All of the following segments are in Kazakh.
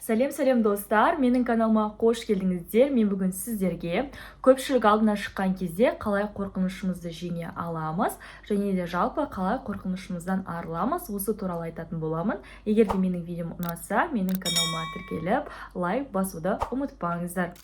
Сәлем достар, менің каналыма қош келдіңіздер. Мен бүгін сіздерге көпшілік алдына шыққан кезде қалай қорқынышымызды жеңе аламыз және де жалпы қалай қорқынышымыздан арыламыз, осы туралы айтатын боламын. Егер де менің видеом ұнаса, менің каналыма тіркеліп, лайк басуды ұмытпаңыздар.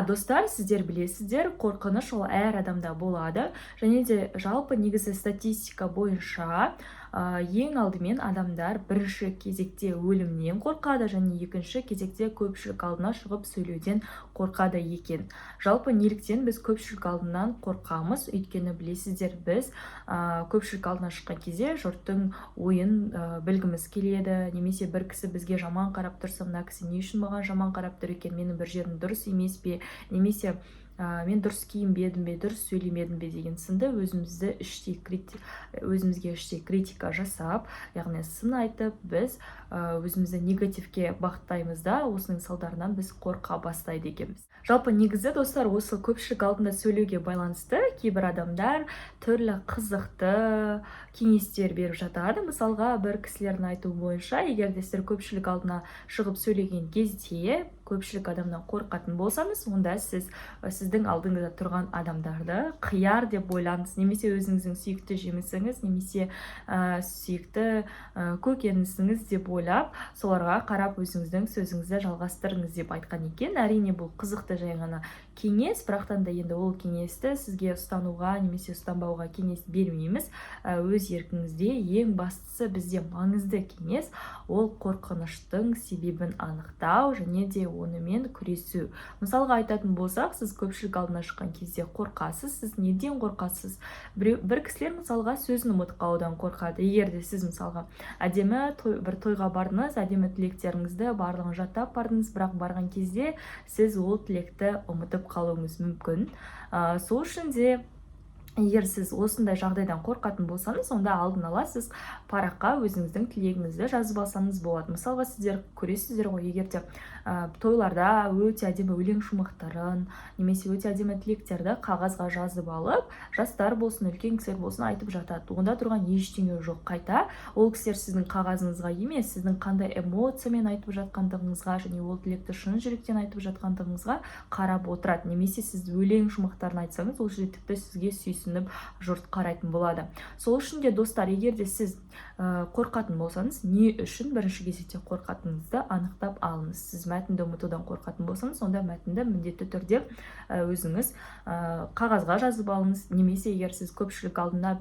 Достар, сіздер білесіздер, қорқыныш ол әр адамда болады, және де жалпы негізі статистика бойынша ең алдымен адамдар бірінші кезекте өлімнен қорқады және екінші кезекте көпшілік алдына шығып сөйлеуден қорқады екен. Жалпы неліктен біз көпшілік алдынан қорқамыз? Өйткені білесіздер, біз көпшілік алдына шыққан кезде жұрттың ойын білгіміз келеді, немесе бір кісі бізге жаман қарап тұрса, мына кісі не үшін маған жаман қарап тұр екен, менің бір жерім дұрыс емес пе, немесе мен дұрыс киінбедім бе, дұрыс сөйлемедім бе деген сынды өзімізге іштей критика жасап, яғни сын айтып, біз өзімізді негативке бағыттаймыз да, осының салдарынан біз қорқа бастайды екенбіз. Жалпы негізі достар, осы көпшілік алдында сөйлеуге байланысты кейбір адамдар түрлі қызықты кеңестер беріп жатады. Мысалға, бір кісілердің айтуы бойынша, егер де сіздер көпшілік алдына шығып сөйлеген кезде көпшілік адамнан қорқатын болсаңыз, онда сіздің алдыңызда тұрған адамдарды қияр деп ойлаңыз, немесе өзіңіздің сүйікті жемісіңіз, немесе сүйікті көкөнісіңіз деп ойлап, соларға қарап өзіңіздің сөзіңізді жалғастырыңыз деп айтқан екен. Әрине бұл қызықты жай ғана кеңес, бірақтан да енді ол кеңесті сізге ұстануға немесе ұстанбауға кеңес бермейміз. Өз еркіңізде. Ең бастысы бізде маңызды кеңес ол қорқыныштың себебін анықтау және де онымен күресу. Мысалға айтатын болсақ, сіз көпшілік алдына шыққан кезде қорқасыз. Сіз неден қорқасыз? Бір кісілер мысалға сөзін ұмытып қалудан қорқады. Егер де сіз мысалға әдемі бір тойға бардыңыз, әдемі тілектеріңізді барлығын жаттап бардыңыз, бірақ барған кезде сіз ол тілекті ұмытып қалуыңыз мүмкін. Сол үшін де егер сіз осындай жағдайдан қорқатын болсаңыз, онда алдын ала сіз параққа өзіңіздің тілегіңізді жазып алсаңыз болады. Мысалға, сіздер көресіздер ғой, егер де тойларда өте әдемі өлең шумақтарын немесе өте әдемі тілектерді қағазға жазып алып, жастар болсын, үлкен кісілер болсын айтып жатады. Онда тұрған ештеңе жоқ. Қайта ол кісілер сіздің қағазыңызға емес, сіздің қандай эмоциямен айтып жатқандығыңызға және ол тілекті шын жүректен айтып жатқандығыңызға қарап отырады. Немесе сіз өлең шумақтарын айтсаңыз, ол жерде тіпті сізге сүйсініп жұрт қарайтын болады. Сол үшін де достар, егер де сіз қорқатын болсаңыз, не үшін бірінші кезекте қорқатыныңызды анықтап алыңыз. Сіз мәтінді ұмытудан қорқатын болсаңыз, онда мәтінді міндетті түрде өзіңіз қағазға жазып алыңыз. Немесе егер сіз көпшілік алдына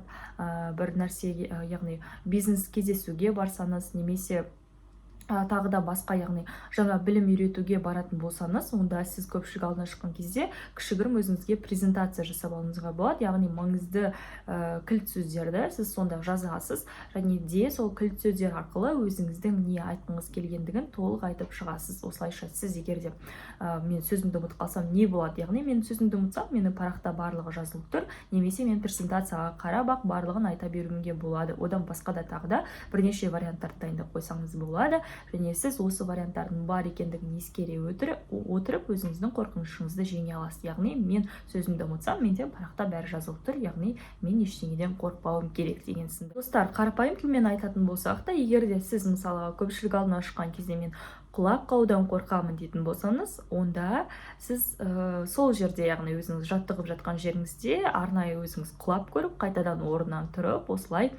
бір нәрсеге, яғни бизнес кездесуге барсаңыз, немесе тағы да басқа, яғни жаңа білім үйретуге баратын болсаңыз, онда сіз көпшілік алдына шыққан кезде кішігірім өзіңізге презентация жасап алуыңызға болады. Яғни маңызды кілт сөздерді сіз сонда жазасыз, және де сол кілт сөздер арқылы өзіңіздің не айтқыңыз келгендігін толық айтып шығасыз. Осылайша сіз егер де мен сөзімді ұмытып қалсам не болады? Яғни мен сөзімді ұмытсам, менің парақта барлығы жазылып тұр, немесе мен презентацияға қарап ақ барлығын айта беруімге болады. Одан басқа да тағы да бірнеше варианттарды дайындап қойсаңыз болады. Және сіз осы варианттардың бар екендігін ескере отырып өзіңіздің қорқынышыңызды жеңе аласыз. Яғни мен сөзімді ұмытсам, менде парақта бәрі жазылып тұр, яғни мен ештеңеден қорықпауым керек деген сынды. Достар, қарапайым тілмен айтатын болсақ та, егер де сіз мысалға көпшілік алдына шыққан кезде мен құлап қалудан қорқамын дейтін болсаңыз, онда сіз сол жерде, яғни өзіңіз жаттығып жатқан жеріңізде арнайы өзіңіз құлап көріп, қайтадан орнынан тұрып, осылай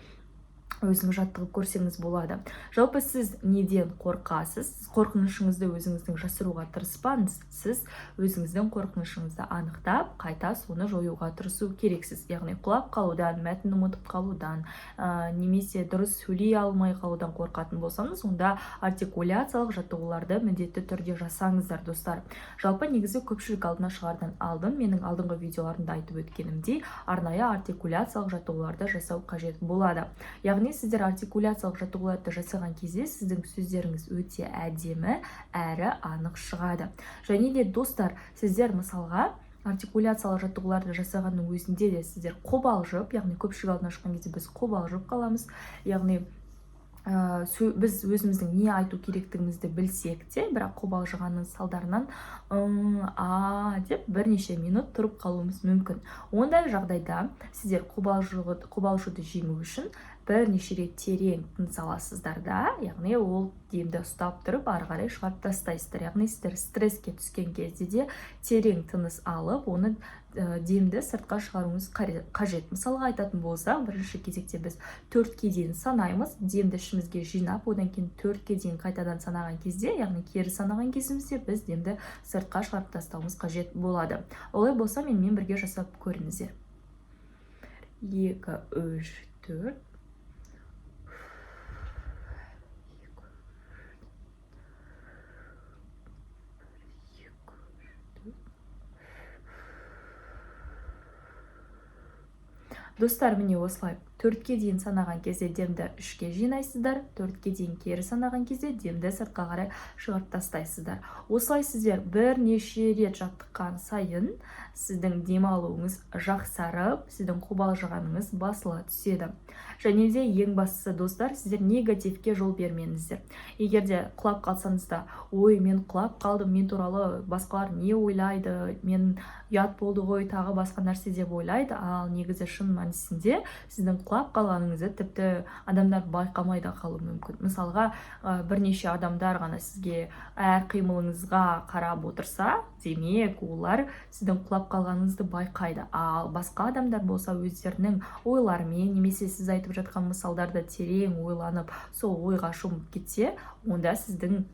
өзіңіз жаттығып көрсеңіз болады. Жалпы сіз неден қорқасыз? Қорқынышыңызды өзіңіздің жасыруға тырыспаңыз. Сіз өзіңіздің қорқынышыңызды анықтап, қайта соны жоюға тырысу керексіз. Яғни құлап қалудан, мәтін ұмытып қалудан, немесе дұрыс сөйлей алмай қалудан қорқатын болсаңыз, онда артикуляциялық жаттығуларды міндетті түрде жасаңыздар, достар. Жалпы негізі көпшілік алдына шығардан алдын менің алдыңғы видеоларымда айтып өткенімдей, арнайы артикуляциялық жаттығуларды жасау қажет болады. Яғни сіздер артикуляциялық жаттығуларды жасаған кезде сіздің сөздеріңіз өте әдемі әрі анық шығады. Және де достар, сіздер мысалға артикуляциялық жаттығуларды жасағанның өзінде де сіздер қобалжып, яғни көпшілік алдына шыққан кезде біз қобалжып қаламыз. Яғни біз өзіміздің не айту керектігімізді білсек те, бірақ қобалжығанның салдарынан деп бірнеше минут тұрып қалуымыз мүмкін. Ондай жағдайда сіздер қобалжуды жеңу үшін бірнеше рет терең тыныс аласыздар да, яғни ол демді ұстап тұрып ары қарай шығарып тастайсыздар. Яғни сіздер стресске түскен кезде де терең тыныс алып, оны демді сыртқа шығаруыңыз қажет. Мысалға айтатын болсақ, бірінші кезекте біз 4-ке дейін санаймыз, демді ішімізге жинап, одан кейін 4-ке дейін қайтадан санаған кезде, яғни кері санаған кезімізде біз демді сыртқа шығарып тастауымыз қажет болады. Олай болса менімен бірге жасап көріңіздер. 2, 3, 4. Достар, міне осылай 4-ке дейін санаған кезде демді 3-ке жинайсыздар, 4-ке дейін кері санаған кезде демді сыртқа қарай шығарып тастайсыздар. Осылай сіздер бірнеше рет жаттыққан сайын сіздің демалуыңыз жақсарып, сіздің қобалжығаныңыз басыла түседі. Және де ең бастысы, достар, сіздер негативке жол бермеңіздер. Егер де құлап қалсаңыз да, ой, мен құлап қалдым, мен туралы басқалар не ойлайды, мен ұят болды ғой, тағы басқа нәрсе деп ойлайды, ал негізі шын мәнісінде сіздің құлап қалғаныңызды тіпті адамдар байқамай да қалуы мүмкін. Мысалға, бірнеше адамдар ғана сізге әр қимылыңызға қарап отырса, демек олар сіздің құлап қалғаныңызды байқайды. Ал басқа адамдар болса өздерінің ойларымен, немесе сіз айтып жатқан мысалдарды терең ойланып, сол ойға шомып кетсе, онда сіздің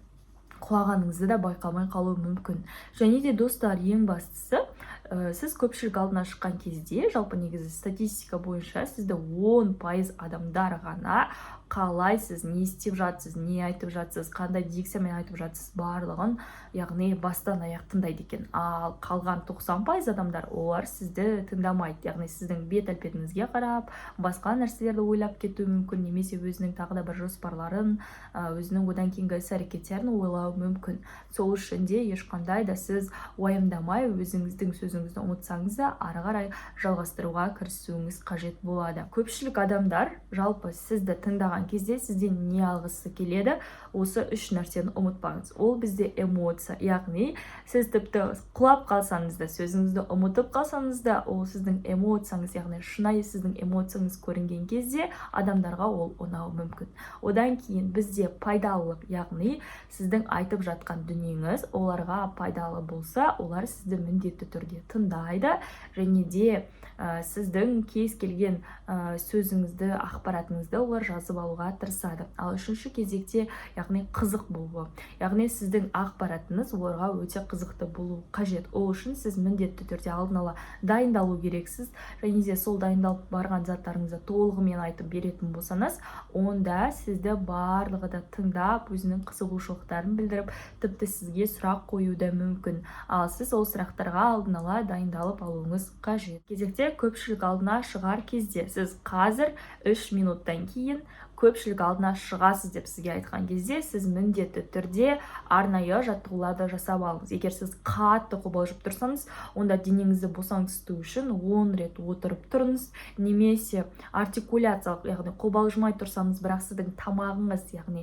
құлағаныңызды да байқамай қалуы мүмкін. Және де достар, ең бастысы, сіз көпшілік алдына шыққан кезде, жалпы негізі статистика бойынша сізді 10% адамдар ғана қалайсыз, не істеп жатсыз, не айтып жатсыз, қандай дикциямен айтып жатсыз, барлығын, яғни бастан аяқ тыңдайды екен. Ал қалған 90% адамдар, олар сізді тыңдамайды, яғни сіздің бет әлпетіңізге қарап, басқа нәрселерді ойлап кетуі мүмкін, немесе өзінің тағы да бір жоспарларын, өзінің одан кейінгі іс-әрекеттерін ойлауы мүмкін. Сол үшін де ешқандай да сіз уайымдамай, өзіңіздің сөзіңізді ұмытсаңыз да, ары қарай жалғастыруға кірісуіңіз қажет болады. Көпшілік адамдар жалпы сізді тыңдаған кезде сізден не алғысы келеді? Осы 3 нәрсені ұмытпаңыз. Ол бізде эмоция, яғни сіз тіпті құлап қалсаңыз да, сөзіңізді ұмытып қалсаңыз да, ол сіздің эмоцияңыз, яғни шынайы сіздің эмоцияңыз көрінген кезде адамдарға ол ұнауы мүмкін. Одан кейін бізде пайдалылық, яғни сіздің айтып жатқан дүниеңіз оларға пайдалы болса, олар сізді міндетті түрде тыңдайды, және де сіздің кез келген сөзіңізді, ақпаратыңызды олар жазып алуға тырысады. Ал үшінші кезекте, яғни қызық болуы. Яғни сіздің ақпаратыңыз оларға өте қызықты болу қажет. Ол үшін сіз міндетті түрде алдын ала дайындалу керексіз, және де сол дайындалып барған заттарыңызды толығымен айтып беретін болсаңыз, онда сізді барлығы да тыңдап, өзінің қызығушылықтарын білдіріп, тіпті сізге сұрақ қоюы да мүмкін. Ал сіз ол сұрақтарға алдын ала дайындалып алуыңыз қажет. Кезекте көпшілік алдына шығар кезде, сіз қазір 3 минуттан кейін көпшілік алдына шығасыз деп сізге айтқан кезде, сіз міндетті түрде арнайы жаттығуларды жасап алыңыз. Егер сіз қатты қобалжып тұрсаңыз, онда денеңізді босаңсыту үшін 10 рет отырып тұрыңыз, немесе артикуляциялық, яғни қобалжымай тұрсаңыз, бірақ сіздің тамағыңыз, яғни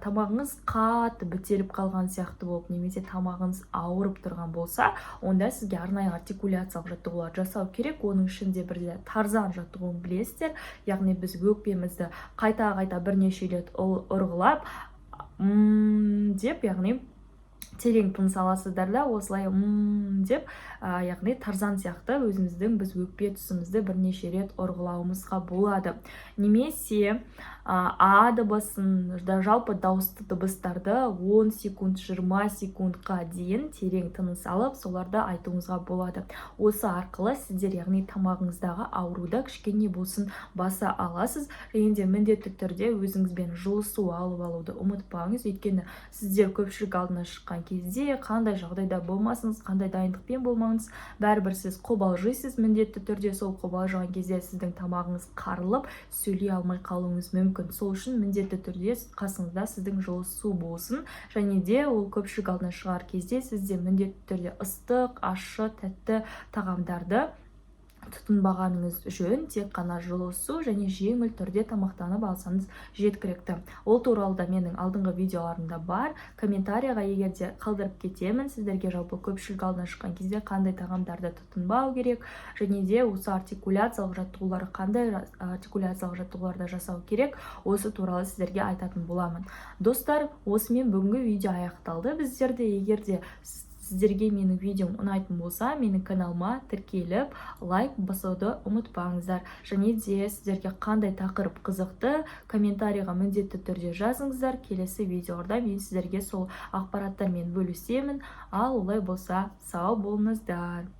тамағыңыз қатты бітеліп қалған сияқты болып, немесе тамағыңыз ауырып тұрған болса, онда сізге арнайы артикуляциялық жаттығулар жасау керек. Оның ішінде бірде тарзан жаттығуын білесіздер, яғни біз өкпемізді қайта-қайта бірнеше рет ұрғылап, деп, яғни терең тыныс аласыздар да, осылай деп, яғни тарзан сияқты өзіміздің біз өкпе тұсымызды бірнеше рет ұрғылауымызға болады. Немесе а дыбысын, жалпы дауысты дыбыстарды 10 секунд, 20 секундқа дейін терең тыныс алып, соларды айтуыңызға болады. Осы арқылы сіздер, яғни тамағыңыздағы ауруды кішкене болсын баса аласыз, және де міндетті түрде өзіңізбен жылы су алып алуды ұмытпаңыз. Өйткені сіздер көпшілік алдына шыққан кезде, қандай жағдайда болмасыңыз, қандай дайындықпен болмаңыз, бәрібір сіз қобалжисыз, міндетті түрде сол қобалжыған кезде сіздің тамағыңыз қарылып, сөйлей алмай қалуыңыз мүмкін. Сол үшін міндетті түрде қасыңызда сіздің жылы су болсын, және де ол көпшілік алдына шығар кезде сізде міндетті түрде ыстық, ащы, тәтті тағамдарды тұтынбағаныңыз жөн, тек қана жылы су және жеңіл түрде тамақтанып алсаңыз жеткілікті. Ол туралы да менің алдыңғы видеоларымда бар. Комментарийға егер де қалдырып кетемін, сіздерге жалпы көпшілік алдына шыққан кезде қандай тағамдарды тұтынбау керек, және де осы артикуляциялық жаттығулар, қандай артикуляциялық жаттығуларды жасау керек, осы туралы сіздерге айтатын боламын. Достар, осымен бүгінгі видео аяқталды. Біздерде егер де сіздерге менің видеом ұнайтын болса, менің каналыма тіркеліп, лайк басуды ұмытпаңыздар. Және де сіздерге қандай тақырып қызықты, комментарийға міндетті түрде жазыңыздар. Келесі видеоларда мен сіздерге сол ақпараттармен бөлісемін. Ал олай болса, сау болыңыздар.